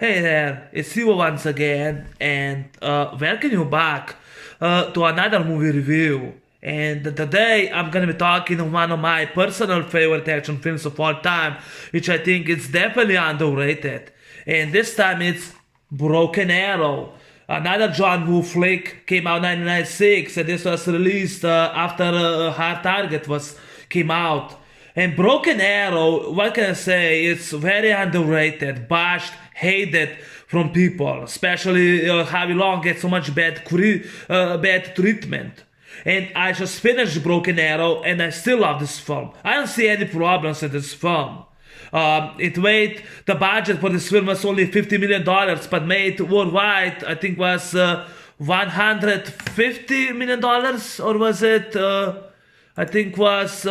Hey there, it's you once again, and welcome you back to another movie review. And today I'm gonna be talking on one of my personal favorite action films of all time, which I think is definitely underrated. And this time it's Broken Arrow. Another John Woo flick came out 1996, and this was released after Hard Target was came out. And Broken Arrow, what can I say? It's very underrated, bashed, hated from people, especially Harvey Long gets so much bad treatment. And I just finished Broken Arrow, and I still love this film. I don't see any problems with this film. The budget for this film was only $50 million, but made worldwide, I think was $150 million, or was it? I think was.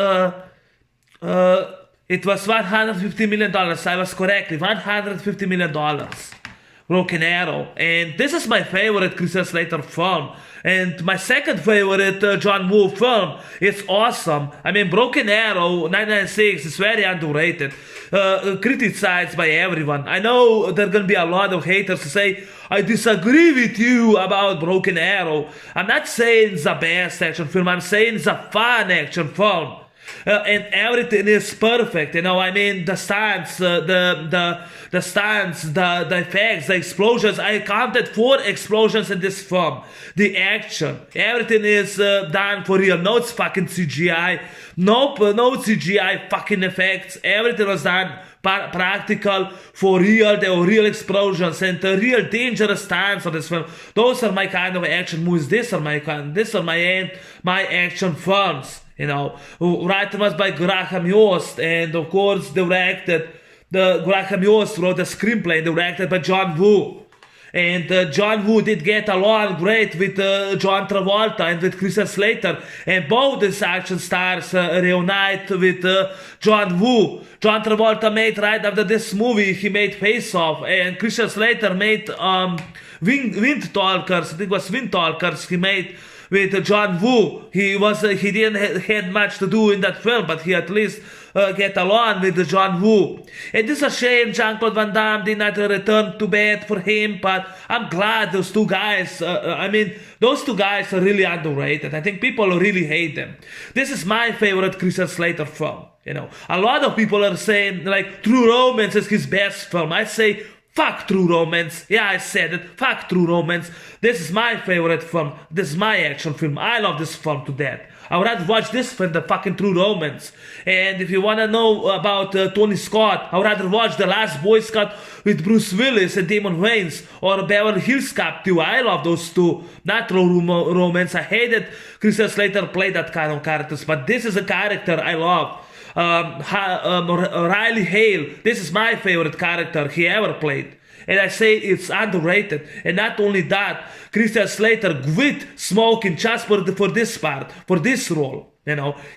It was $150 million. I was correctly $150 million. Broken Arrow, and this is my favorite Christian Slater film. And my second favorite John Woo film. It's awesome. I mean, Broken Arrow 1996 is very underrated, criticized by everyone. I know there are gonna be a lot of haters who say I disagree with you about Broken Arrow. I'm not saying it's the best action film. I'm saying it's a fun action film. And everything is perfect. I mean, the stunts, the stunts, the effects, the explosions. I counted 4 explosions in this film. The action, everything is done for real. No, it's fucking CGI. Nope, no CGI fucking effects. Everything was done practical, for real. There were real explosions and real dangerous stunts on this film. Those are my kind of action movies. These are my action films. Written was by Graham Yost, and of course Graham Yost wrote the screenplay, directed by John Woo. And John Woo did get along great with John Travolta and with Christian Slater, and both these action stars reunite with John Woo. John Travolta made right after this movie, he made Face Off, and Christian Slater made Wind Talkers. I think it was Wind Talkers he made with John Woo. He didn't had much to do in that film, but he at least get along with John Woo. And this is a shame Jean-Claude Van Damme did not return to bed for him, but I'm glad those two guys, those two guys are really underrated. I think people really hate them. This is my favorite Christian Slater film. A lot of people are saying like True Romance is his best film. I say fuck True Romance. Yeah, I said it. Fuck True Romance. This is my favorite film. This is my action film. I love this film to death. I would rather watch this than the fucking True Romance. And if you wanna know about Tony Scott, I would rather watch The Last Boy Scout with Bruce Willis and Damon Wayans, or Beverly Hills Cop 2. I love those two. Not True Romance. I hated Christian Slater played that kind of characters, but this is a character I love. Riley Hale. This is my favorite character he ever played. And I say it's underrated. And not only that, Christian Slater quit smoking just for this part, for this role.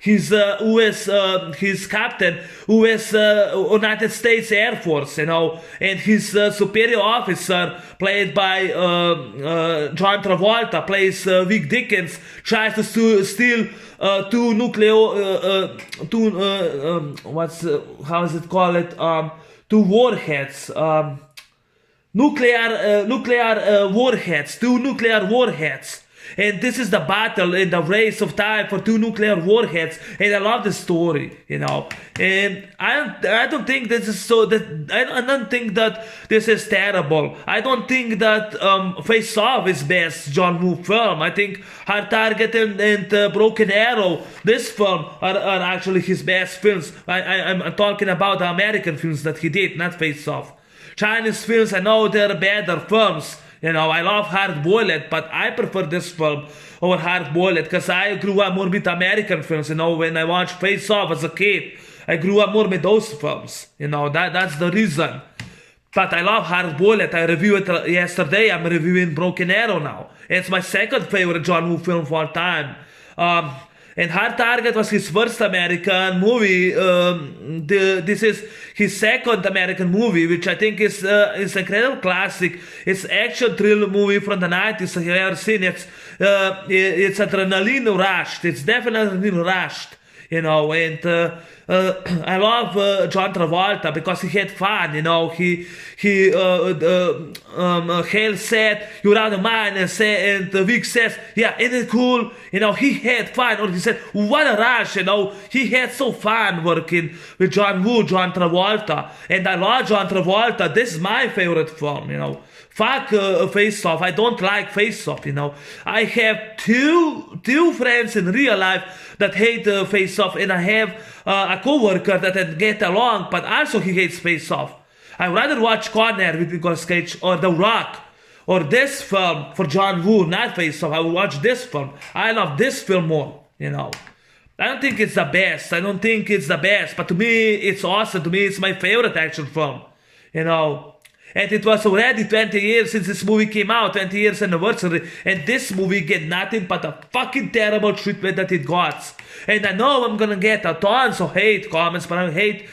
He's his captain, U.S. United States Air Force. And his superior officer, played by John Travolta, plays Vic Dickens, tries to steal two warheads. Two nuclear warheads. And this is the battle in the race of time for 2 nuclear warheads. And I love the story, And I don't think this is I don't think that this is terrible. I don't think that Face Off is best John Woo film. I think Hard Target and Broken Arrow, this film, are actually his best films. I'm talking about the American films that he did, not Face Off. Chinese films, I know they're better films. I love Hard Boiled, but I prefer this film over Hard Boiled because I grew up more with American films. When I watched Face Off as a kid, I grew up more with those films. That's the reason. But I love Hard Boiled. I reviewed it yesterday. I'm reviewing Broken Arrow now. It's my second favorite John Woo film of all time. And Hard Target was his first American movie. This is his second American movie, which I think is an incredible classic. It's action thriller movie from the 90s. If you've ever seen it, it's adrenaline rushed. It's definitely rushed. I love John Travolta because he had fun, Hale said, "You're out of mind," and Vic says, "Yeah, isn't it cool?" He had fun, or he said, "What a rush," he had so fun working with John Woo, John Travolta, and I love John Travolta. This is my favorite film, Fuck Face Off. I don't like Face Off, I have two friends in real life that hate Face Off, and I have a co-worker that I get along, but also he hates Face Off. I'd rather watch Con Air with Nicolas Cage or The Rock or this film for John Woo, not Face Off. I will watch this film. I love this film more, I don't think it's the best. But to me, it's awesome. To me, it's my favorite action film, And it was already 20 years since this movie came out, 20 years anniversary, and this movie get nothing but a fucking terrible treatment that it got. And I know I'm gonna get a tons of hate comments, but I hate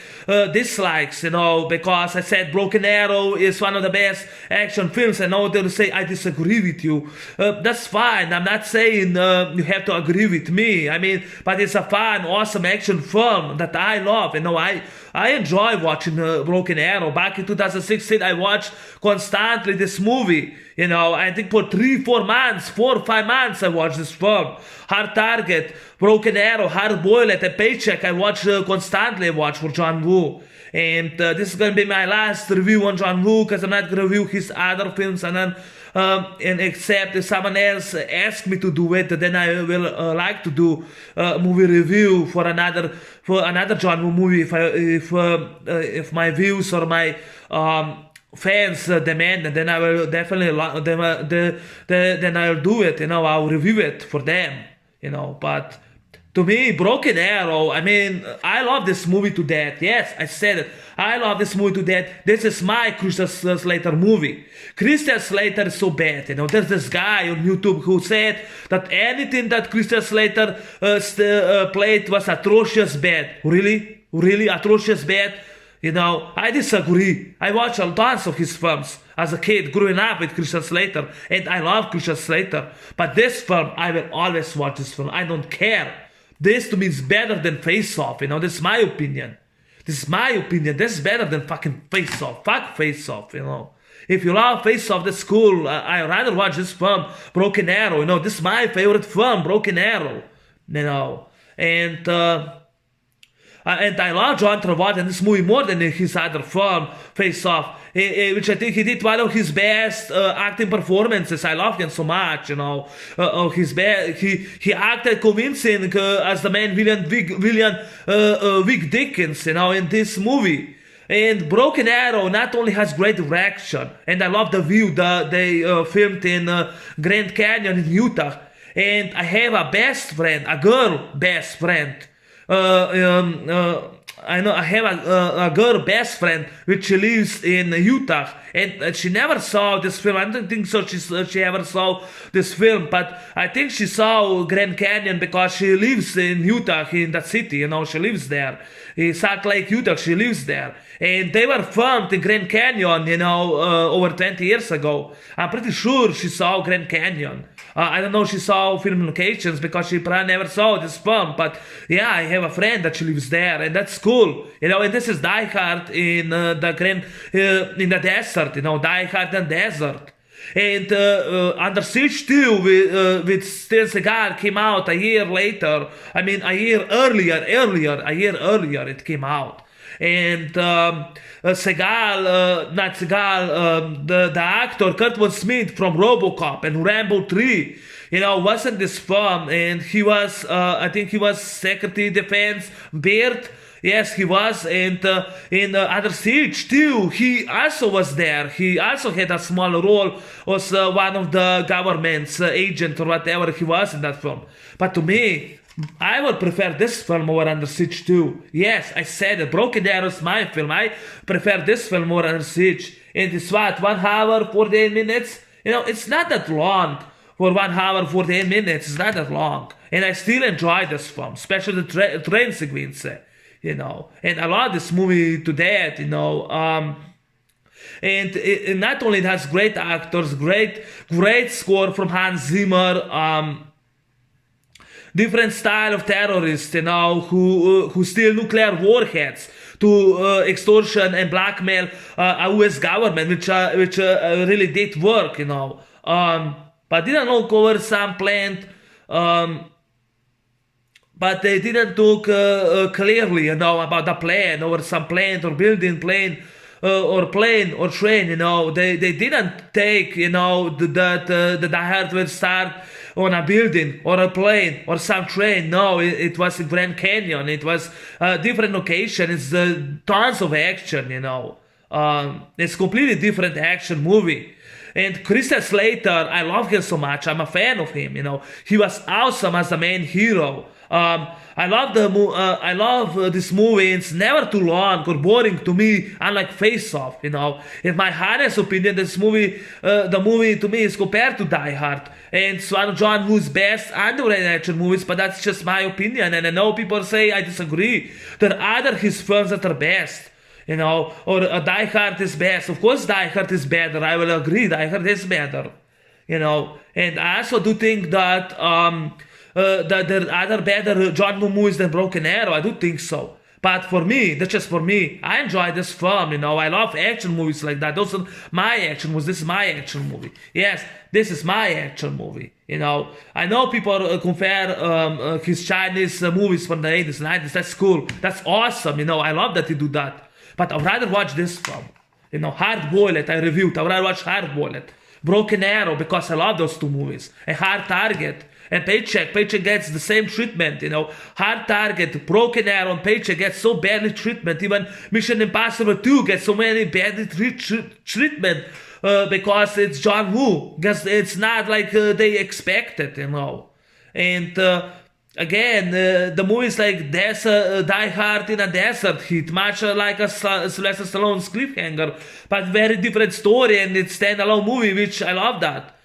dislikes, because I said Broken Arrow is one of the best action films. I know they'll say I disagree with you. That's fine. I'm not saying you have to agree with me. But it's a fun, awesome action film that I love. I enjoy watching Broken Arrow. Back in 2016, I watched constantly this movie. I think for 4 or 5 months I watched this film. Hard Target, Broken Arrow, Hard Boiled, and Paycheck. I watch constantly. I watch for John Woo. And this is going to be my last review on John Woo, because I'm not going to review his other films. And except if someone else asks me to do it, then I will like to do a movie review for another John Woo movie if my views or my fans demand it. Then I will definitely then I'll do it. I'll review it for them. But to me, Broken Arrow, I love this movie to death. Yes, I said it. I love this movie to death. This is my Christian Slater movie. Christian Slater is so bad. There's this guy on YouTube who said that anything that Christian Slater played was atrocious bad. Really? Really atrocious bad? I disagree. I watched a tons of his films as a kid, growing up with Christian Slater, and I love Christian Slater. But this film, I will always watch this film. I don't care. This to me is better than Face Off. This is my opinion. This is better than fucking Face Off. Fuck Face Off. If you love Face Off, that's cool. I'd rather watch this film, Broken Arrow. This is my favorite film, Broken Arrow. And I love John Travolta in this movie more than in his other film, Face Off, which I think he did one of his best acting performances. I love him so much, he acted convincing as the main villain, Vic Dickens, in this movie. And Broken Arrow not only has great direction, and I love the view that they filmed in Grand Canyon in Utah. And I have a best friend, a girl best friend. I know I have a girl best friend which lives in Utah, and she never saw this film. I don't think so. She ever saw this film, but I think she saw Grand Canyon because she lives in Utah, in that city. She lives there. In Salt Lake, Utah, she lives there. And they were filmed in Grand Canyon, over 20 years ago. I'm pretty sure she saw Grand Canyon. I don't know if she saw film locations because she probably never saw this film. But yeah, I have a friend that she lives there, and that's cool. And this is Die Hard in the desert. Die Hard in the desert. And Under Siege 2 with Steven Seagal came out a year later. A year earlier it came out. And Seagal, the actor Kurtwood Smith from RoboCop and Rambo 3, was in this film, and he was, I think he was Secretary of Defense Beard. Yes, he was, and in Under Siege 2, he also was there. He also had a small role, was one of the government's agent or whatever he was in that film. But to me, I would prefer this film over Under Siege 2. Yes, I said it. Broken Arrow is my film. I prefer this film over Under Siege. And it's what, 1 hour, 48 minutes? It's not that long. For 1 hour, 48 minutes, it's not that long. And I still enjoy this film, especially the train sequence. And I love this movie to death, and it not only has great actors, great score from Hans Zimmer, different style of terrorists, who steal nuclear warheads to extortion and blackmail a U.S. government, which really did work, but didn't look over some plant. But they didn't talk clearly, about the plan or some plant or building plane or plane or train. They didn't take, that the Die Hard will start on a building or a plane or some train. No, it was in Grand Canyon. It was a different location. It's tons of action. It's completely different action movie. And Christian Slater, I love him so much. I'm a fan of him. He was awesome as the main hero. I love this movie. It's never too long or boring to me, unlike Face Off. In my honest opinion, this movie, the movie to me is compared to Die Hard, and it's one of John Woo's best underrated action movies. But that's just my opinion, and I know people say I disagree. There are other his films that are best. Or Die Hard is best. Of course, Die Hard is better. I will agree. Die Hard is better. And I also do think that that there are other better John Woo movies than Broken Arrow. I do think so. But for me, that's just for me. I enjoy this film. I love action movies like that. Those are my action movies. This is my action movie. Yes, this is my action movie. I know people compare his Chinese movies from the 80s, 90s. That's cool. That's awesome. I love that he do that. But I'd rather watch this film. Hard Boiled, I reviewed. I'd rather watch Hard Boiled. Broken Arrow, because I love those two movies. And Hard Target. And Paycheck gets the same treatment. Hard Target, Broken Arrow, and Paycheck gets so badly treatment. Even Mission Impossible 2 gets so many badly treatment because it's John Woo. Because it's not like they expected, And again, the movies like Die Hard in a Desert Heat, much like a Sylvester Stallone's Cliffhanger, but very different story, and it's standalone movie, which I love that.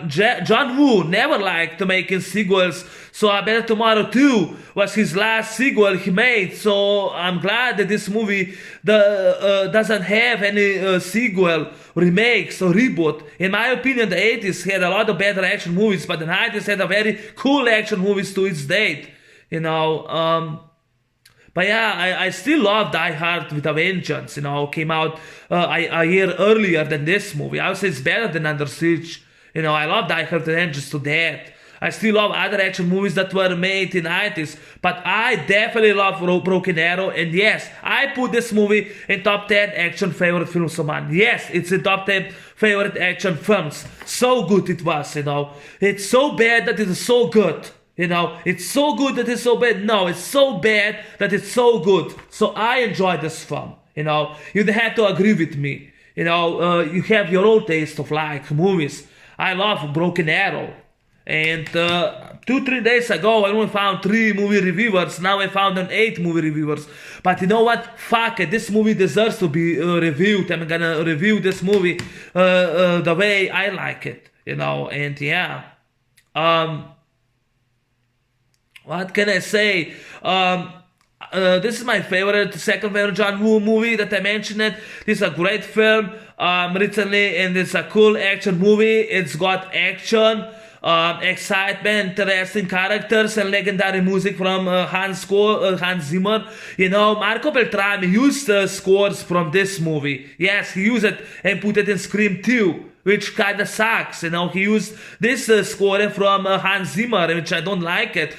John Woo never liked making sequels, so I Bet Tomorrow 2 was his last sequel he made, so I'm glad that this movie doesn't have any sequel, remakes, or reboot. In my opinion, the 80s had a lot of better action movies, but the 90s had a very cool action movies to its date, But yeah, I still love Die Hard with a Vengeance, came out a year earlier than this movie. I would say it's better than Under Siege. I love Die Hard with a Vengeance to death. I still love other action movies that were made in the 90s, but I definitely love Broken Arrow, and yes, I put this movie in top 10 action favorite films of mine. Yes, it's in top 10 favorite action films. So good it was, It's so bad that it is so good. It's so good that it's so bad. No, it's so bad that it's so good. So I enjoy this film. You have to agree with me. You have your own taste of movies. I love Broken Arrow. And 2-3 days ago, I only found 3 movie reviewers. Now I found 8 movie reviewers. But you know what? Fuck it. This movie deserves to be reviewed. I'm gonna review this movie the way I like it. And yeah. What can I say? This is my second favorite John Woo movie that I mentioned. This is a great film recently, and it's a cool action movie. It's got action, excitement, interesting characters, and legendary music from Hans Zimmer. Marco Beltrami used scores from this movie. Yes, he used it and put it in Scream 2. Which kind of sucks, He used this score from Hans Zimmer, which I don't like it.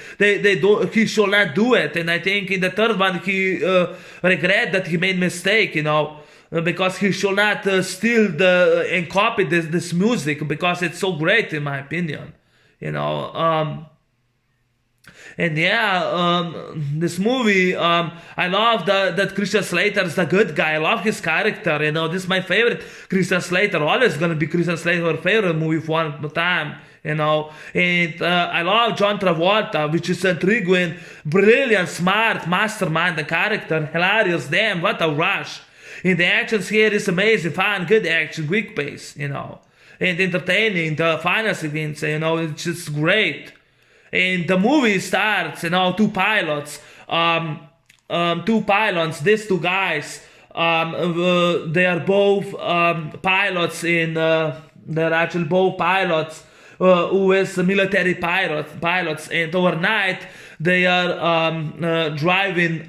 He should not do it, and I think in the third one he regret that he made mistake, because he should not steal and copy this music, because it's so great in my opinion, And yeah, this movie, I love that Christian Slater is the good guy. I love his character, This is my favorite Christian Slater. Always gonna be Christian Slater's favorite movie for one time, And I love John Travolta, which is intriguing, brilliant, smart, mastermind, the character, hilarious. Damn, what a rush. And the actions here is amazing, fun, good action, quick pace, And entertaining. The final sequence, it's just great. And the movie starts, two pilots, these two guys, they are both pilots they're actually both pilots who is military pilots, and overnight they are driving.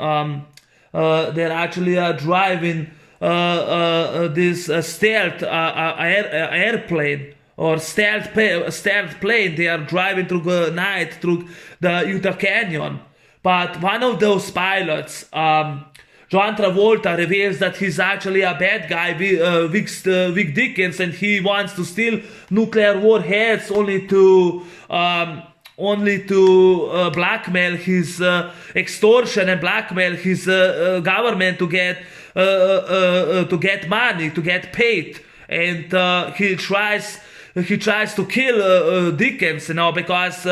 They're actually driving this stealth airplane or stealth plane. They are driving through the night through the Utah Canyon. But one of those pilots, John Travolta, reveals that he's actually a bad guy, Vic Dickens, and he wants to steal nuclear warheads only to blackmail his extortion and blackmail his government to get money, to get paid, and he tries to kill Dickens, because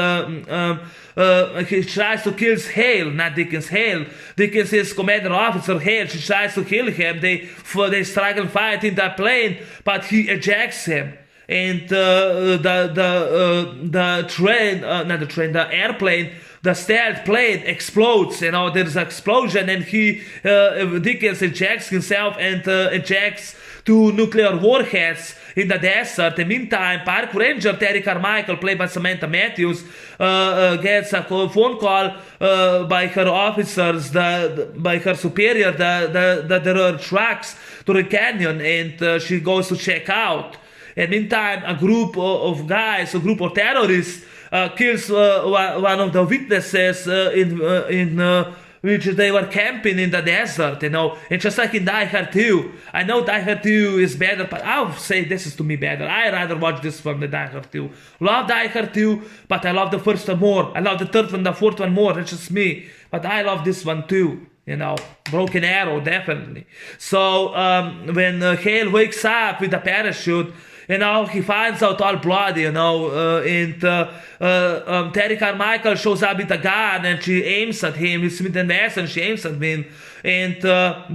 he tries to kill Hale, not Dickens. Hale. Dickens is commander officer. Hale. She tries to kill him. They struggle, fight in the plane, but he ejects him. And the airplane, the stealth plane explodes. There's an explosion, and Dickens ejects himself and ejects 2 nuclear warheads in the desert. In the meantime, Park Ranger Terry Carmichael, played by Samantha Matthews, gets a phone call by her officers, by her superior, that there are tracks to the canyon, and she goes to check out. In the meantime, a group of terrorists kills one of the witnesses in which they were camping in the desert, and just like in Die Hard 2. I know Die Hard 2 is better, but I'll say this is to me better. I rather watch this one than Die Hard 2. Love Die Hard 2, but I love the first one more. I love the third one, the fourth one more. It's just me. But I love this one too. Broken Arrow, definitely. So when Hale wakes up with a parachute, he finds out all bloody, and Terry Carmichael shows up with a gun, and she aims at him with Smith & Wesson. She aims at him, and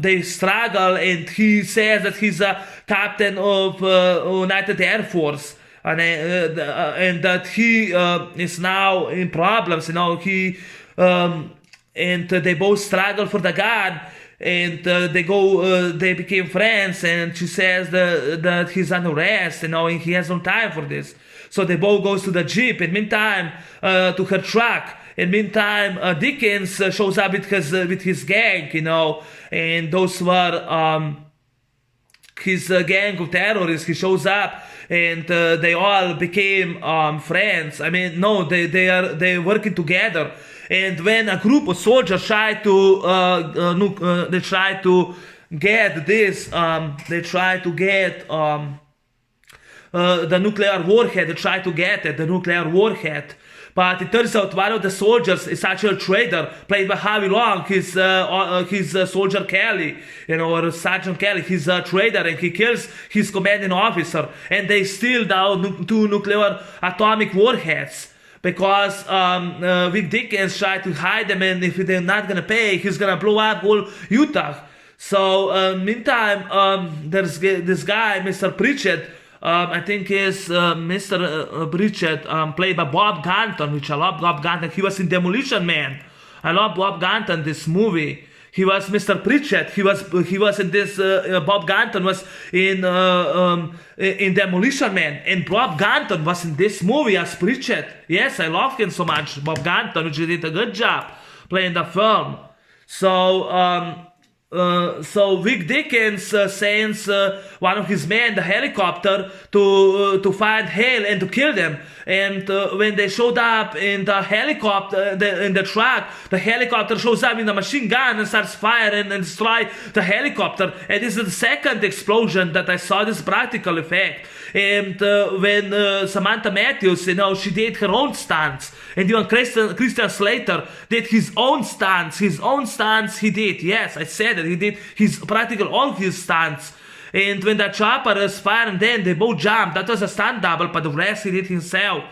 they struggle, and he says that he's a captain of United Air Force, and that he is now in problems. And they both struggle for the gun. And they became friends, and she says that he's under arrest, and he has no time for this. So they both goes to the Jeep, and meantime, to her truck. And meantime, Dickens shows up with his gang, and those were his gang of terrorists. He shows up, and they all became friends. They're working together. And when a group of soldiers try to get the nuclear warhead. They try to get the nuclear warhead. But it turns out one of the soldiers is actually a traitor, played by Howie Long. He's Soldier Kelly, or Sergeant Kelly. He's a traitor, and he kills his commanding officer. And they steal down 2 nuclear atomic warheads. Because Vic Dickens tried to hide them, and if they're not gonna pay, he's gonna blow up whole Utah. So meantime, there's this guy, Mr. Pritchett. I think is Mr. Pritchett, played by Bob Gunton, which I love Bob Gunton. He was in Demolition Man. I love Bob Gunton, this movie. He was Mr. Pritchett. He was in this. Bob Gunton was in Demolition Man, and Bob Gunton was in this movie as Pritchett. Yes, I love him so much, Bob Gunton, which he did a good job playing the film. So Vic Dickens sends one of his men, the helicopter, to find Hale and to kill them. And when they showed up in the helicopter, in the truck, the helicopter shows up in a machine gun and starts firing and destroy the helicopter. And this is the second explosion that I saw this practical effect. And when Samantha Matthews, she did her own stunts, and even Christian Slater did his own stunts. He did. Yes, I said it. He did all his stunts. And when the chopper is firing, then they both jumped. That was a stunt double, but the rest he did himself.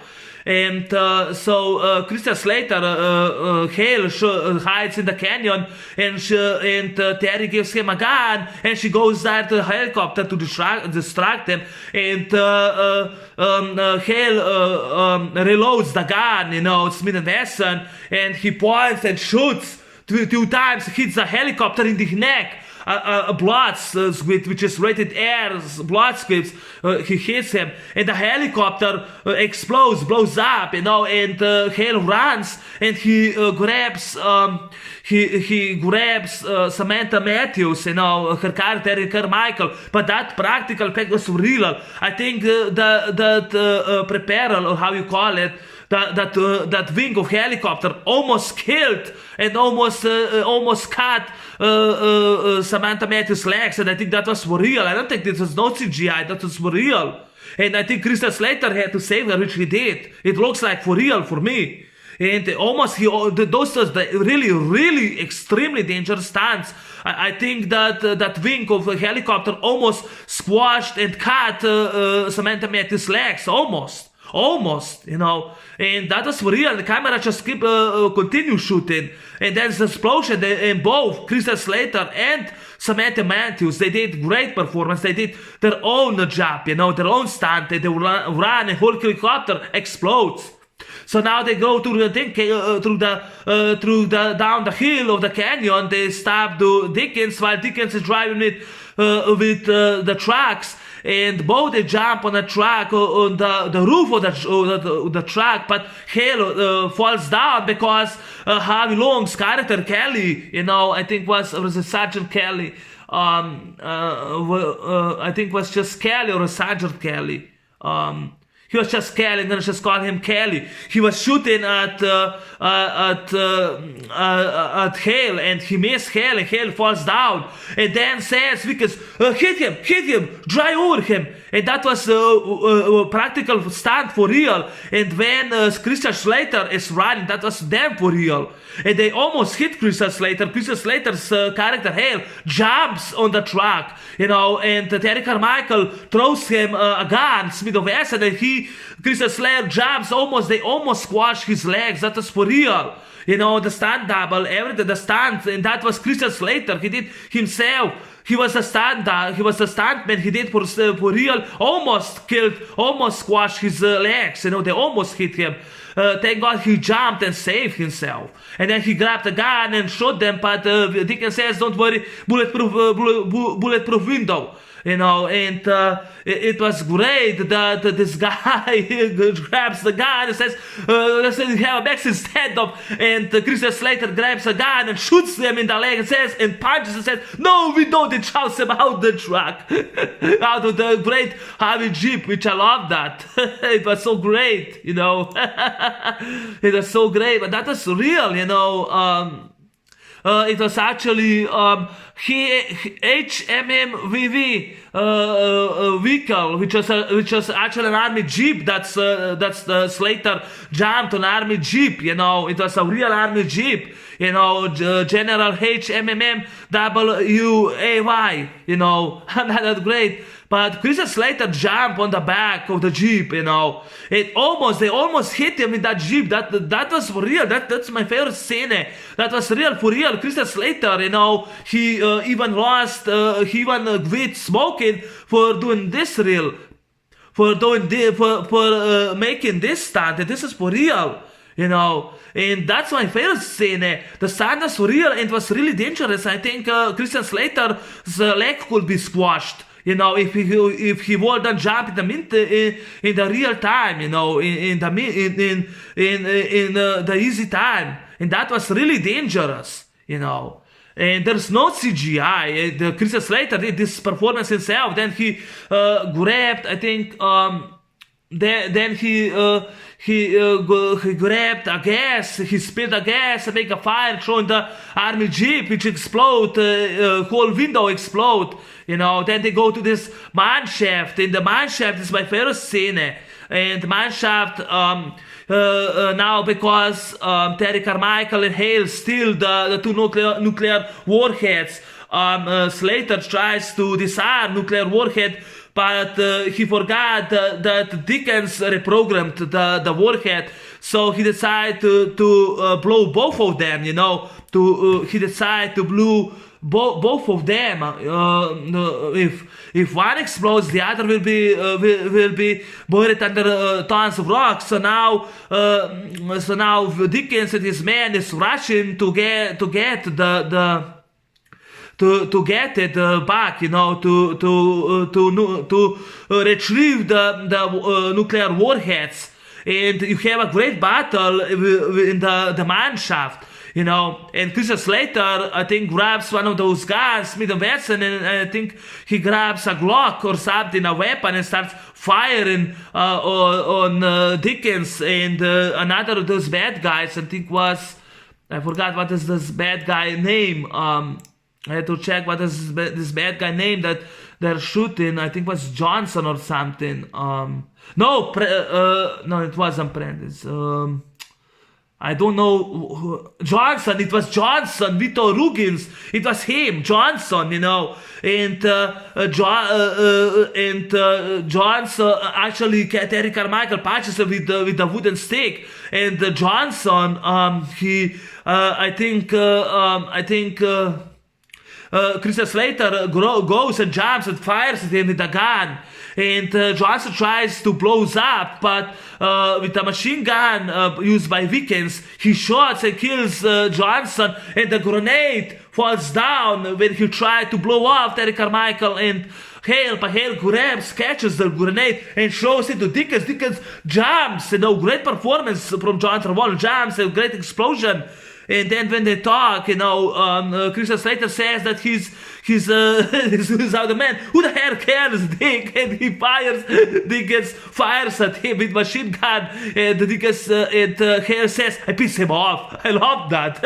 And so Christian Slater, Hale hides in the canyon, and Terry gives him a gun, and she goes there to the helicopter to distract him. And Hale reloads the gun, Smith & Wesson, and he points and shoots two times, hits the helicopter in the neck. bloods, which is rated R blood scripts. He hits him, and the helicopter explodes, blows up, and Hale runs, and he grabs Samantha Matthews, her character Terry Carmichael. But that practical effect was real. I think that preparer, or how you call it, that wing of helicopter almost killed and almost cut Samantha Matthews' legs, and I think that was for real. I don't think this was no CGI, that was for real. And I think Christian Slater had to save her, which he did. It looks like for real for me. And those really, really extremely dangerous stunts. I think that wing of a helicopter almost squashed and cut Samantha Matthews' legs, almost, and that was for real. The camera just continue shooting, and there's the explosion, and both Christian Slater and Samantha Matthews, they did great performance. They did their own job, their own stunt. They run, and whole helicopter explodes. So now they go through the thing, down the hill of the canyon. They stop Dickens while Dickens is driving with the trucks, and both they jump on the truck on the roof of the truck. But Hale falls down because Harvey Long's character Kelly, I think was a Sergeant Kelly. I think was just Kelly or a Sergeant Kelly. He was just Kelly. I'm gonna just call him Kelly. He was shooting at Hale, and he missed Hale, and Hale falls down. And then says, "Vickers, hit him, drive over him." And that was a practical stunt for real. And when Christian Slater is running, that was damn for real. And they almost hit Christian Slater. Christian Slater's character Hale jumps on the truck, and Terry Carmichael throws him a gun, Smith & Wesson, and Christian Slater jumps. They almost squash his legs. That was for real. The stunt double, everything, the stunt, and that was Christian Slater. He did himself. He was a stuntman. He did for real. Almost squashed his legs. They almost hit him. Thank God he jumped and saved himself. And then he grabbed a gun and shot them. But Dickens says, "Don't worry, bulletproof window." And it was great that this guy grabs the gun and says, "Let's say we have a Mexican standoff." And Christian Slater grabs a gun and shoots them in the leg and punches and says, "No, we don't." And shouts him out the truck, out of the great Harvey Jeep, which I love that. It was so great, It was so great, but that was real, it was actually HMMVV vehicle, which was actually an army jeep. That's the Slater jumped on army jeep. It was a real army jeep. General HMMWAY. Not that great. But Christian Slater jumped on the back of the Jeep, they almost hit him in that Jeep. That was for real. That's my favorite scene. That was real, for real. Christian Slater, he even quit smoking for doing this real, for making this stunt. This is for real, And that's my favorite scene. The stunt was for real, and it was really dangerous. I think Christian Slater's leg could be squashed. If he wouldn't jump in the real time, in the easy time, and that was really dangerous, And there's no CGI. The Christian Slater did this performance himself. Then he grabbed, I think, then he grabbed a gas, he spilled a gas and make a fire, showing the army jeep, which explode, whole window explode. Then they go to this mine shaft. In the mine shaft is my favorite scene. And the mine shaft, now because Terry Carmichael and Hale steal the two nuclear warheads, Slater tries to disarm nuclear warhead, but he forgot that Dickens reprogrammed the warhead, so he decided to blow both of them. He decided to blow both of them. If one explodes, the other will be buried under tons of rocks. So now Dickens and his men is rushing to get to get it back, to retrieve the nuclear warheads. And you have a great battle in the mine shaft. And Christian Slater, I think, grabs one of those guns, Smith & Wesson, and I think he grabs a Glock or something, a weapon, and starts firing on Dickens and another of those bad guys. I think I forgot what is this bad guy name. I had to check what is this bad guy name that they're shooting. I think it was Johnson or something. No, it wasn't Prentice. I don't know. Johnson, it was Johnson, Vito Ruggins. It was him, Johnson, And Johnson, actually, Terry Carmichael punches him with the wooden stick. And Johnson, Christian Slater goes and jumps and fires at him with a gun. And Johnson tries to blow up, but with a machine gun used by Wickens, he shoots and kills Johnson, and the grenade falls down when he tried to blow off Terry Carmichael and Hale. But Hale catches the grenade and throws it to Dickens. Dickens jumps, great performance from John Travolta, jumps, a great explosion. And then when they talk, Christian Slater says that he's out the man. Who the hell cares, Dick? And he Dickens fires at him with machine gun. And Dickens Hale says, I piss him off. I love that.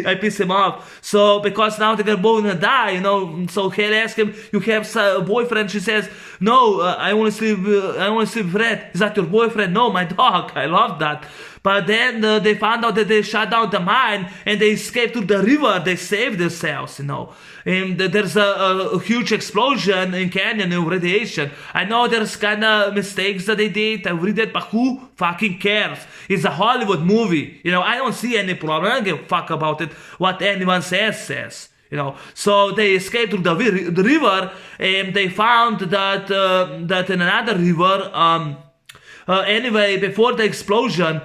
I piss him off. So because now they're both gonna die, So Hale asks him, you have a boyfriend? She says, no, I want to sleep with Red. Is that your boyfriend? No, my dog. I love that. But then they found out that they shut down the mine and they escaped to the river. They saved themselves, And there's a huge explosion in canyon of radiation. I know there's kind of mistakes that they did. I read it, but who fucking cares? It's a Hollywood movie. I don't see any problem. I don't give a fuck about it, what anyone says. So they escaped through the river, and they found that in another river. Anyway, before the explosion,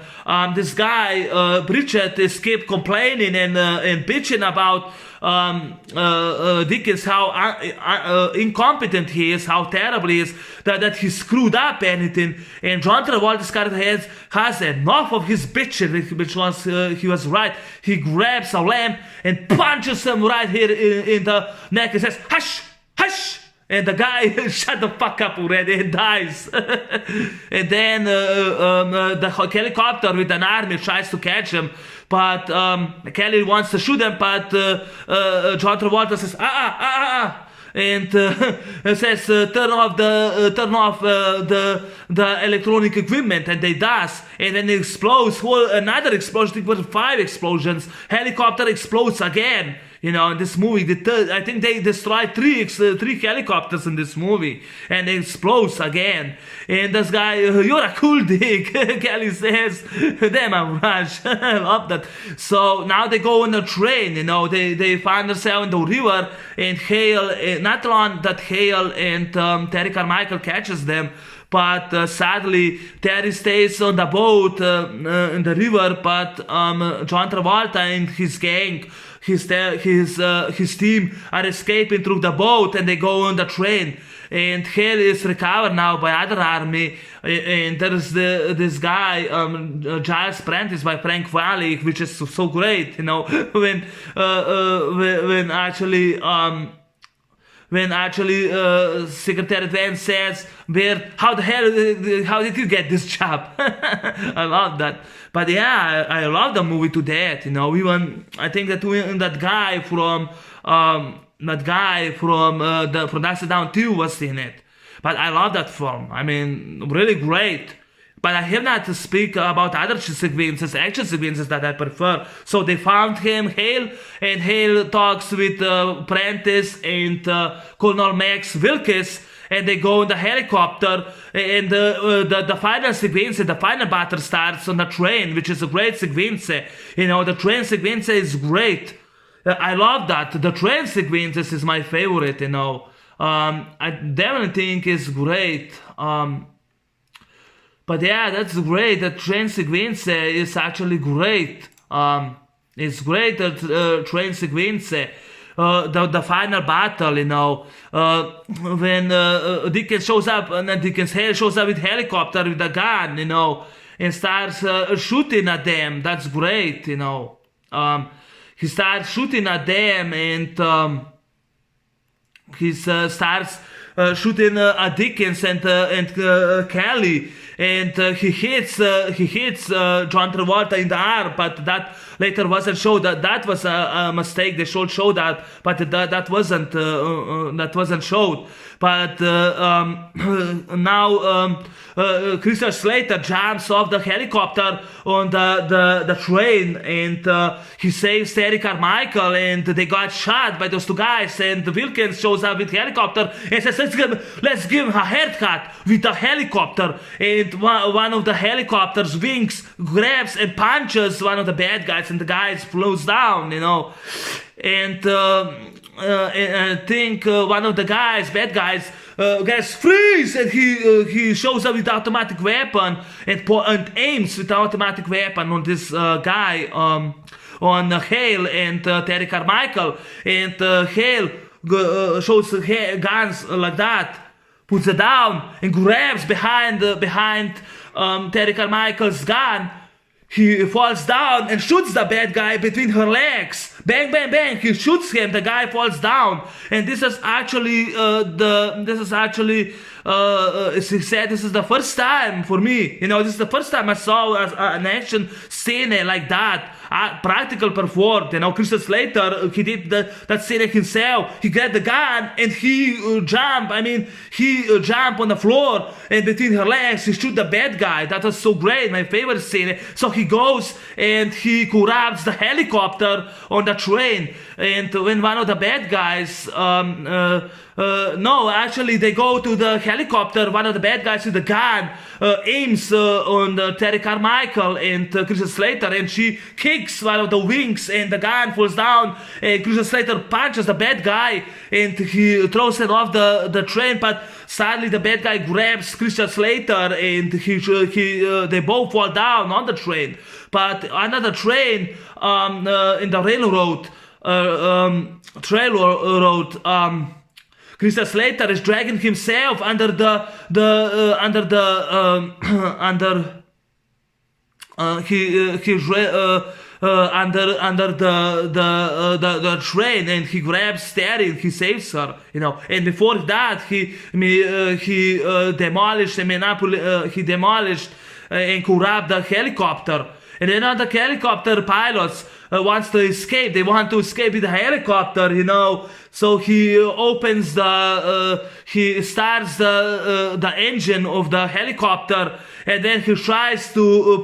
this guy Bridget kept complaining and bitching about Dickens, how incompetent he is, how terrible he is, that he screwed up anything. And John Travolta's character has enough of his bitching, which was he was right. He grabs a lamp and punches him right here in the neck and says, "Hush, hush." And the guy shut the fuck up already and dies. And then the helicopter with an army tries to catch him, but Kelly wants to shoot him, but John Travolta says, and says turn off the electronic equipment, and they does, and then it explodes. Another explosion. I think it was 5 explosions. Helicopter explodes again. In this movie, I think they destroyed 3 helicopters in this movie, and it explodes again. And this guy, you're a cool dick, Kelly says. Damn, I'm Rush. I love that. So now they go on a train, they find themselves in the river, and Hale, not long that Hale and Terry Carmichael catches them, but sadly Terry stays on the boat in the river, but John Travolta and his gang, his team are escaping through the boat, and they go on the train. And Hale is recovered now by other army, and there's this guy Giles Prentice by Frank Valli, which is so great, when actually Secretary Vance says, how did you get this job? I love that. But yeah, I love the movie to death. Even I think that that guy from the Production Down 2 was in it. But I love that film. I mean, really great. But I have not to speak about other action sequences that I prefer. So they found him, Hale, and Hale talks with Prentice and Colonel Max Wilkes, and they go in the helicopter, and the final sequence, the final battle starts on the train, which is a great sequence. The train sequence is great. I love that. The train sequences is my favorite, I definitely think it's great. But yeah, that's great. The train sequence is actually great. It's great, that train sequence. the final battle, when Dickens shows up, and then Dickens shows up with helicopter with a gun, and starts shooting at them. That's great, he starts shooting at them, and he starts shooting at Dickens and Kelly, and he hits John Travolta in the arm, but that later wasn't shown. That was a mistake. They show that, but that wasn't showed. But now Christian Slater jumps off the helicopter on the train, and he saves Terry Carmichael, and they got shot by those two guys. And Wilkins shows up with helicopter and says, let's give him a haircut with the helicopter. And one of the helicopter's wings grabs and punches one of the bad guys, and the guy flows down, And I think one of the bad guys, gets freeze, and he shows up with the automatic weapon and aims with the automatic weapon on this guy, on Hale and Terry Carmichael, and Hale shows guns like that, puts it down, and grabs behind Terry Carmichael's gun. He falls down and shoots the bad guy between her legs. Bang, bang, bang. He shoots him. The guy falls down. And this is actually he said, this is the first time for me. This is the first time I saw an action scene like that. Practical performed. Christian Slater, he did that scene himself. He grabbed the gun and he jumped. He jumped on the floor, and between her legs, he shoot the bad guy. That was so great. My favorite scene. So he goes and he grabs the helicopter on the train. And when one of the bad guys, no, actually they go to the helicopter. One of the bad guys with the gun aims on Terry Carmichael and Christian Slater, and she kicks one of the wings, and the gun falls down, and Christian Slater punches the bad guy, and he throws it off the train, but sadly the bad guy grabs Christian Slater, and they both fall down on the train. But another train in the railroad, Christian Slater is dragging himself under the train, and he grabs Terry and he saves her, And before that, he demolished and grabbed the helicopter. And then other helicopter pilots wants to escape. They want to escape with the helicopter, So he he starts the engine of the helicopter, and then he tries to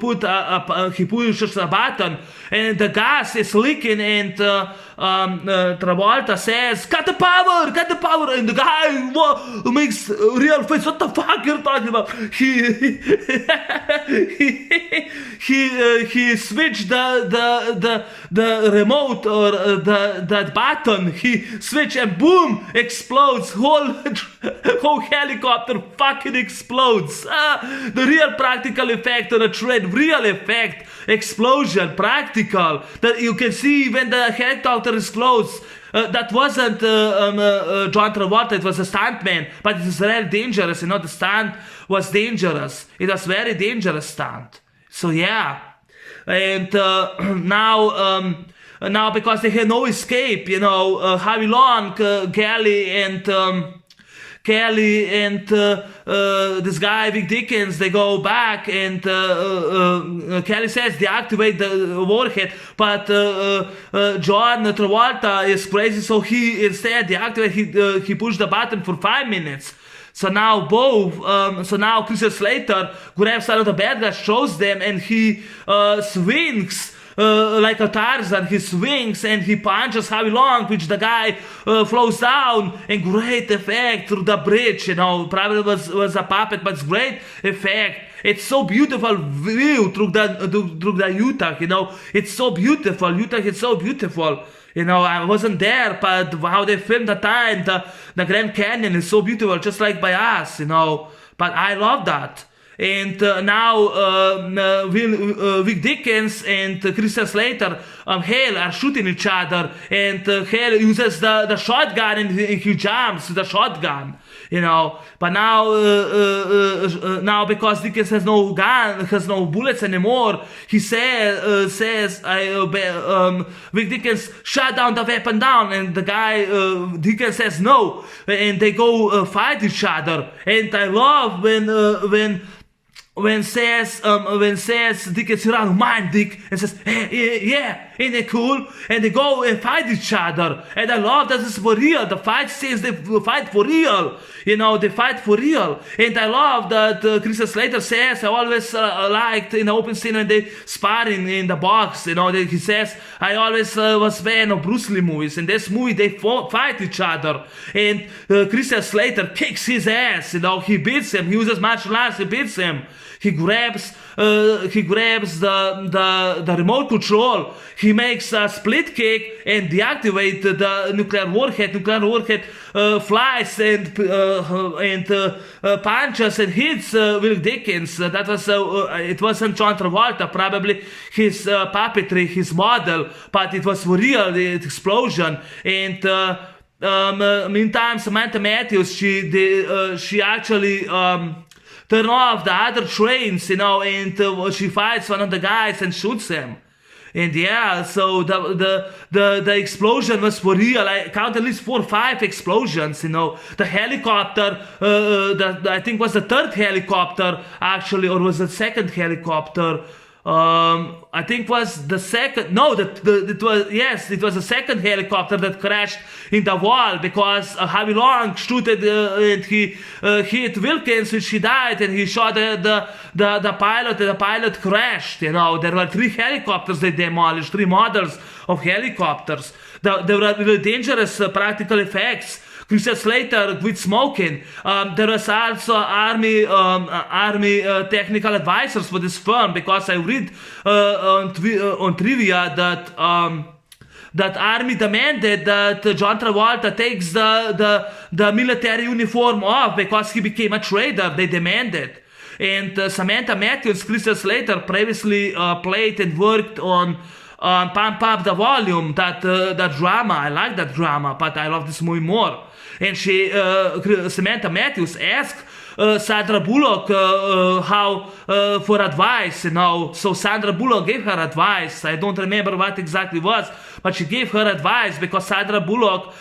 he pushes a button, and the gas is leaking, and Travolta says, cut the power, and the guy makes real face, what the fuck you're talking about? He switched the remote, or that button, he switch, and boom, explodes. Whole helicopter fucking explodes. The real practical effect on a train, real effect, explosion, practical, that you can see when the helicopter explodes. That wasn't John Travolta, it was a stuntman, but it was very dangerous. The stunt was dangerous. It was very dangerous stunt. So yeah, and now because they had no escape, Harvey Long, Kelly and this guy Vic Dickens, they go back, and Kelly says deactivate the warhead, but John Travolta is crazy, so he instead deactivate. He pushed the button for 5 minutes. So now Christian Slater grabs out of the bad guys, shows them, and he swings like a Tarzan. He swings and he punches Harvey Long, which the guy flows down, and great effect through the bridge. Probably was a puppet, but it's great effect. It's so beautiful view through the Utah. It's so beautiful. Utah is so beautiful. I wasn't there, but how they filmed the time, the Grand Canyon is so beautiful, just like by us. But I love that. And now Vic Dickens and Christian Slater, Hale are shooting each other, and Hale uses the shotgun and he jumps the shotgun, But now because Dickens has no gun, has no bullets anymore, he says Vic Dickens shot down the weapon down, and the guy Dickens says no, and they go fight each other. And I love when says Dickens, you don't mind, Dick, and says, hey, yeah, ain't it cool? And they go and fight each other, and I love that it's for real. The fight scenes, they fight for real, they fight for real. And I love that Christian Slater says, I always liked in the open scene when they sparring in the box, he says, I always was fan of Bruce Lee movies. In this movie, they fight each other, and Christian Slater kicks his ass, he beats him, he uses martial arts, he beats him. He grabs the remote control. He makes a split kick and deactivates the nuclear warhead. Nuclear warhead flies and punches and hits Will Dickens. That was it wasn't John Travolta, probably his puppetry, his model, but it was real, the explosion. And meantime, Samantha Matthews, she actually turn off the other trains, and she fights one of the guys and shoots him. And yeah, so the explosion was for real. I counted at least 4 or 5 explosions, The helicopter, I think was the 3rd helicopter, actually, or was the 2nd helicopter. I think was the second. No, it was the 2nd helicopter that crashed in the wall because Harvey Long shooted and he hit Wilkins, which he died, and he shot the pilot, and the pilot crashed. There were 3 helicopters they demolished, 3 models of helicopters. There were really dangerous practical effects. Christian Slater quit smoking. There was also army technical advisors for this film, because I read on trivia that army demanded that John Travolta takes the military uniform off because he became a traitor. They demanded. And Samantha Matthews, Christian Slater, previously played and worked on Pump Up the Volume, that drama. I like that drama, but I love this movie more. And Samantha Matthews asked Sandra Bullock for advice, So Sandra Bullock gave her advice. I don't remember what exactly was, but she gave her advice because Sandra Bullock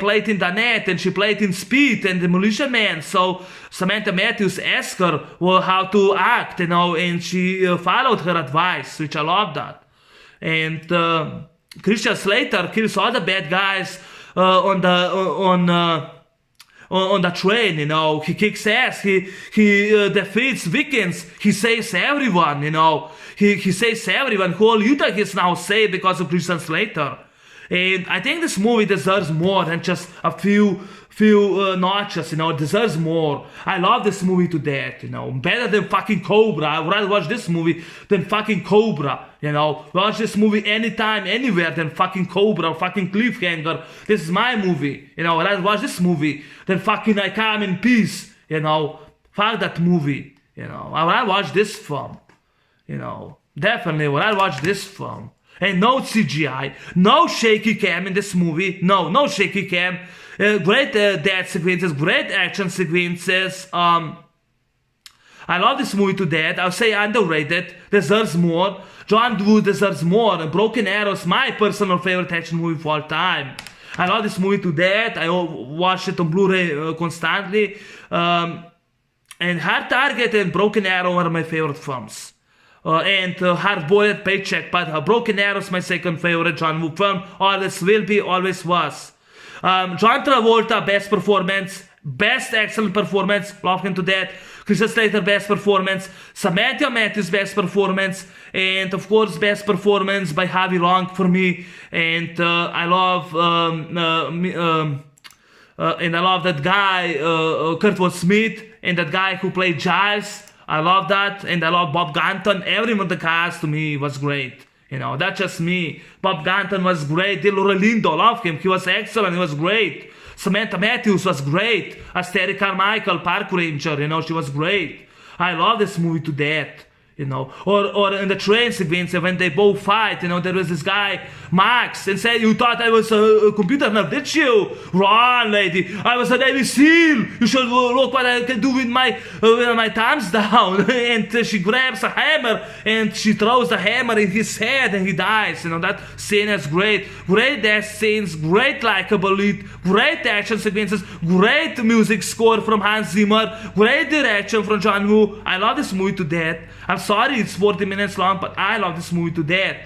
played in The Net, and she played in Speed and Demolition Man. So Samantha Matthews asked her how to act, and she followed her advice, which I love that. And Christian Slater kills all the bad guys on the train, He kicks ass. He defeats Dickens. He saves everyone, He saves everyone. Whole Utah is now saved because of Christian Slater. And I think this movie deserves more than just a few notches, it deserves more. I love this movie to death, better than fucking Cobra. I would rather watch this movie than fucking Cobra, Watch this movie anytime, anywhere than fucking Cobra or fucking Cliffhanger. This is my movie, I'd rather watch this movie than fucking I Come in Peace, Fuck that movie, I would rather watch this film, Definitely would rather watch this film. And no CGI, no shaky cam in this movie. No shaky cam. Great death sequences, great action sequences. I love this movie to death. I'll say underrated. Deserves more. John Woo deserves more. Broken Arrows, my personal favorite action movie of all time. I love this movie to death. I watch it on Blu-ray constantly. And Hard Target and Broken Arrow are my favorite films. And Hard Boiled Paycheck, but Broken Arrow is my second favorite John Woo film. Always will be, always was. John Travolta, best performance, best excellent performance, love him to death. Christian Slater, best performance. Samantha Matthews, best performance. And of course, best performance by Harvey Long for me. And I love that guy, Kurtwood Smith, and that guy who played Giles. I love that, and I love Bob Gunton. Everyone in the cast to me was great. That's just me. Bob Gunton was great. Del Relindo, love him. He was excellent. He was great. Samantha Matthews was great. As Terry Carmichael, Park Ranger, she was great. I love this movie to death. You know, or in the train sequence when they both fight, you know, there was this guy, Max, and said, "You thought I was a computer nerd, did you? Wrong, lady. I was a Navy SEAL. You should look what I can do with my thumbs down." And she grabs a hammer and she throws the hammer in his head and he dies. You know, that scene is great. Great death scenes, great likable lead, great action sequences, great music score from Hans Zimmer, great direction from John Woo. I love this movie to death. I'm sorry it's 40 minutes long, but I love this movie to death,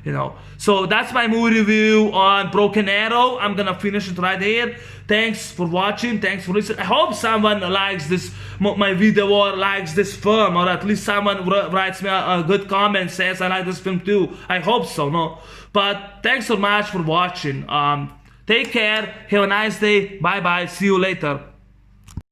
you know. So that's my movie review on Broken Arrow. I'm gonna finish it right here. Thanks for watching, thanks for listening. I hope someone likes this, my video, or likes this film, or at least someone writes me a good comment, says I like this film too. I hope so, no? But thanks so much for watching. Take care, have a nice day, bye bye, see you later.